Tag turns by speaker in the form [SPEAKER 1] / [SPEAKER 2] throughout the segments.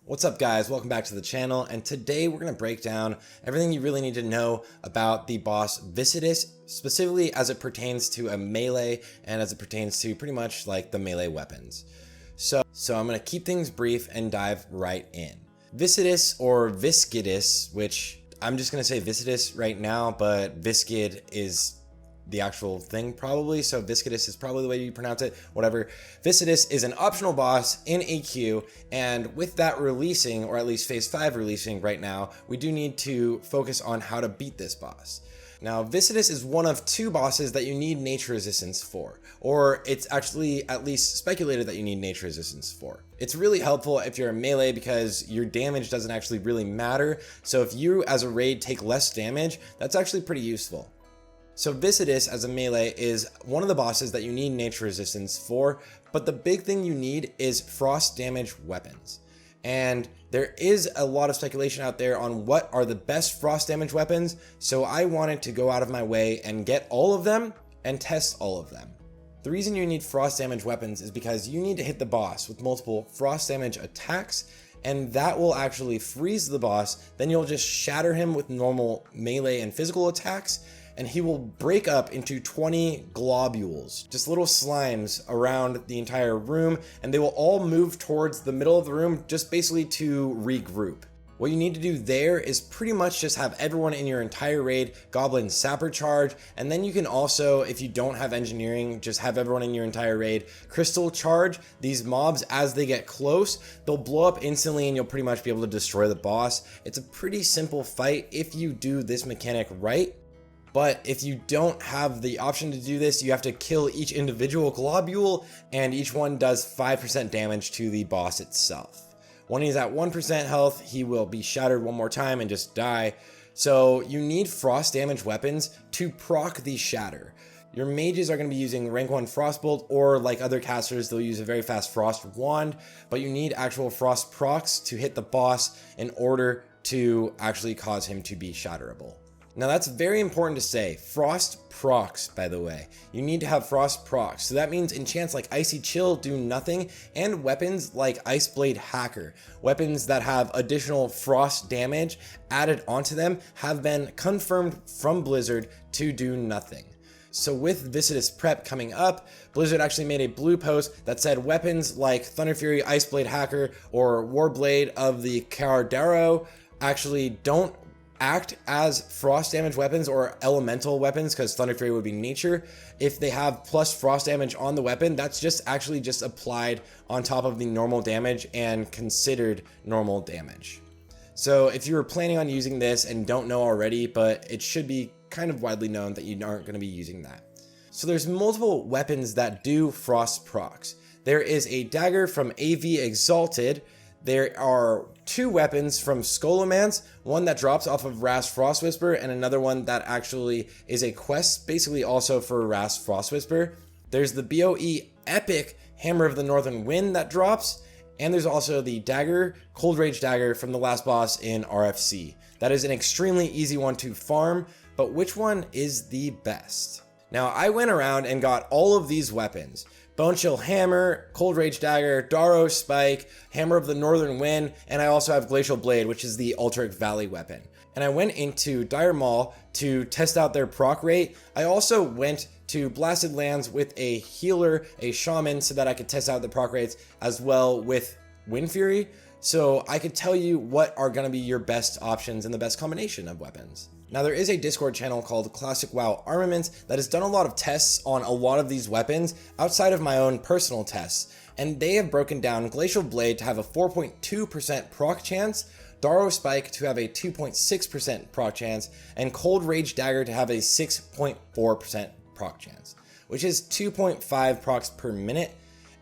[SPEAKER 1] What's up guys, welcome back to the channel, and today we're going to break down everything you really need to know about the boss Viscidus, specifically as it pertains to a melee and as it pertains to pretty much like the melee weapons. So I'm going to keep things brief and dive right in. Viscidus or Viscidus, which I'm just going to say Viscidus right now, but Viscid is the actual thing probably, so Viscidus is probably the way you pronounce it, whatever. Viscidus is an optional boss in AQ, and with that releasing, or at least phase 5 releasing right now, we do need to focus on how to beat this boss. Now, Viscidus is one of 2 bosses that you need nature resistance for, or it's actually at least speculated that you need nature resistance for. It's really helpful if you're a melee because your damage doesn't actually really matter, so if you as a raid take less damage, that's actually pretty useful. So Viscidus as a melee is one of the bosses that you need nature resistance for, but the big thing you need is frost damage weapons. And there is a lot of speculation out there on what are the best frost damage weapons, so I wanted to go out of my way and get all of them and test all of them. The reason you need frost damage weapons is because you need to hit the boss with multiple frost damage attacks, and that will actually freeze the boss. Then you'll just shatter him with normal melee and physical attacks, and he will break up into 20 globules, just little slimes around the entire room, and they will all move towards the middle of the room just basically to regroup. What you need to do there is pretty much just have everyone in your entire raid Goblin Sapper charge, and then you can also, if you don't have engineering, just have everyone in your entire raid Crystal charge. These mobs, as they get close, they'll blow up instantly and you'll pretty much be able to destroy the boss. It's a pretty simple fight if you do this mechanic right. But if you don't have the option to do this, you have to kill each individual globule, and each one does 5% damage to the boss itself. When he's at 1% health, he will be shattered one more time and just die. So you need frost damage weapons to proc the shatter. Your mages are going to be using rank 1 Frostbolt, or like other casters, they'll use a very fast Frost Wand, but you need actual Frost procs to hit the boss in order to actually cause him to be shatterable. Now that's very important to say. Frost procs, by the way. You need to have frost procs. So that means enchants like Icy Chill do nothing, and weapons like Ice Blade Hacker, weapons that have additional frost damage added onto them, have been confirmed from Blizzard to do nothing. So with Viscidus prep coming up, Blizzard actually made a blue post that said weapons like Thunder Fury, Ice Blade Hacker, or Warblade of the Cardaro actually don't act as frost damage weapons or elemental weapons, because Thunder Fury would be nature. If they have plus frost damage on the weapon, that's just actually just applied on top of the normal damage and considered normal damage. So if you were planning on using this and don't know already, but it should be kind of widely known that you aren't going to be using that. So there's multiple weapons that do frost procs. There is a dagger from AV Exalted. There are 2 weapons from Scholomance, one that drops off of Rast Frostwhisper, and another one that actually is a quest, basically also for Rast Frostwhisper. There's the BOE Epic Hammer of the Northern Wind that drops, and there's also the dagger, Cold Rage Dagger from the last boss in RFC. That is an extremely easy one to farm, but which one is the best? Now, I went around and got all of these weapons. Bone Chill Hammer, Cold Rage Dagger, Darrow Spike, Hammer of the Northern Wind, and I also have Glacial Blade, which is the Ulteric Valley weapon. And I went into Dire Maul to test out their proc rate. I also went to Blasted Lands with a healer, a shaman, so that I could test out the proc rates as well with Wind Fury, so I could tell you what are going to be your best options and the best combination of weapons. Now there is a Discord channel called Classic WoW Armaments that has done a lot of tests on a lot of these weapons outside of my own personal tests, and they have broken down Glacial Blade to have a 4.2% proc chance, Darrow Spike to have a 2.6% proc chance, and Cold Rage Dagger to have a 6.4% proc chance, which is 2.5 procs per minute.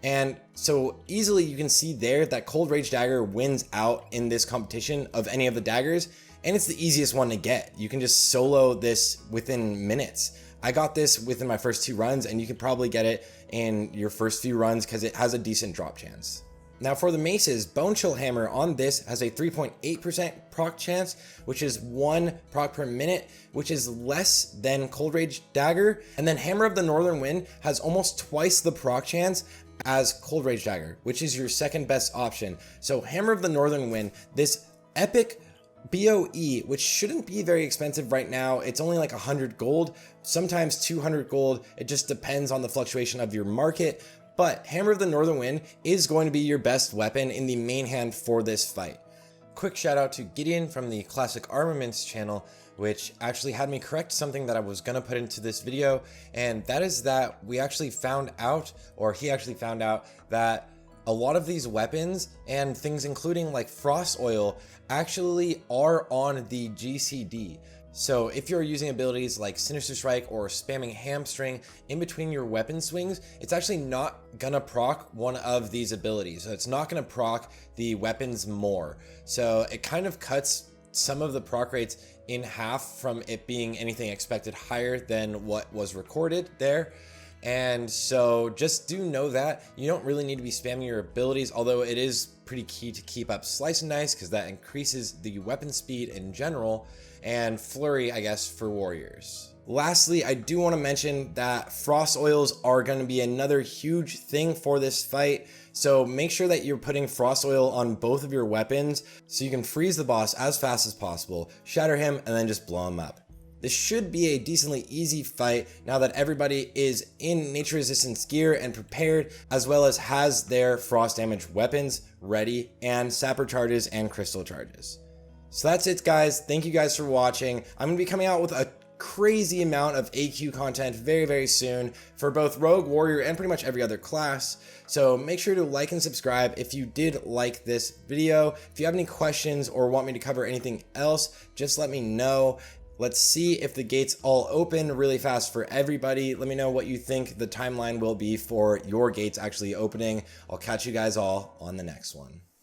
[SPEAKER 1] And so easily you can see there that Cold Rage Dagger wins out in this competition of any of the daggers, and it's the easiest one to get. You can just solo this within minutes. I got this within my first 2 runs, and you could probably get it in your first few runs because it has a decent drop chance. Now for the maces, Bone Chill Hammer on this has a 3.8% proc chance, which is 1 proc per minute, which is less than Cold Rage Dagger. And then Hammer of the Northern Wind has almost twice the proc chance, as Cold Rage Dagger, which is your second best option. So Hammer of the Northern Wind, this epic BOE, which shouldn't be very expensive right now. It's only like 100 gold, sometimes 200 gold. It just depends on the fluctuation of your market. But Hammer of the Northern Wind is going to be your best weapon in the main hand for this fight. Quick shout out to Gideon from the Classic Armaments channel, which actually had me correct something that I was going to put into this video. And that is that we actually found out, or he actually found out, that a lot of these weapons and things including like Frost Oil actually are on the GCD. So if you're using abilities like Sinister Strike or spamming Hamstring in between your weapon swings, it's actually not gonna proc one of these abilities. So it's not gonna proc the weapons more. So it kind of cuts some of the proc rates in half from it being anything expected higher than what was recorded there. And so just do know that you don't really need to be spamming your abilities, although it is pretty key to keep up Slice and Dice because that increases the weapon speed in general, and Flurry, I guess, for warriors. Lastly, I do want to mention that Frost Oils are going to be another huge thing for this fight. So make sure that you're putting Frost Oil on both of your weapons so you can freeze the boss as fast as possible, shatter him, and then just blow him up. This should be a decently easy fight now that everybody is in nature resistance gear and prepared, as well as has their frost damage weapons ready and sapper charges and crystal charges. So that's it, guys. Thank you guys for watching. I'm going to be coming out with a crazy amount of AQ content very, very soon for both Rogue, Warrior, and pretty much every other class. So make sure to like and subscribe if you did like this video. If you have any questions or want me to cover anything else, just let me know. Let's see if the gates all open really fast for everybody. Let me know what you think the timeline will be for your gates actually opening. I'll catch you guys all on the next one.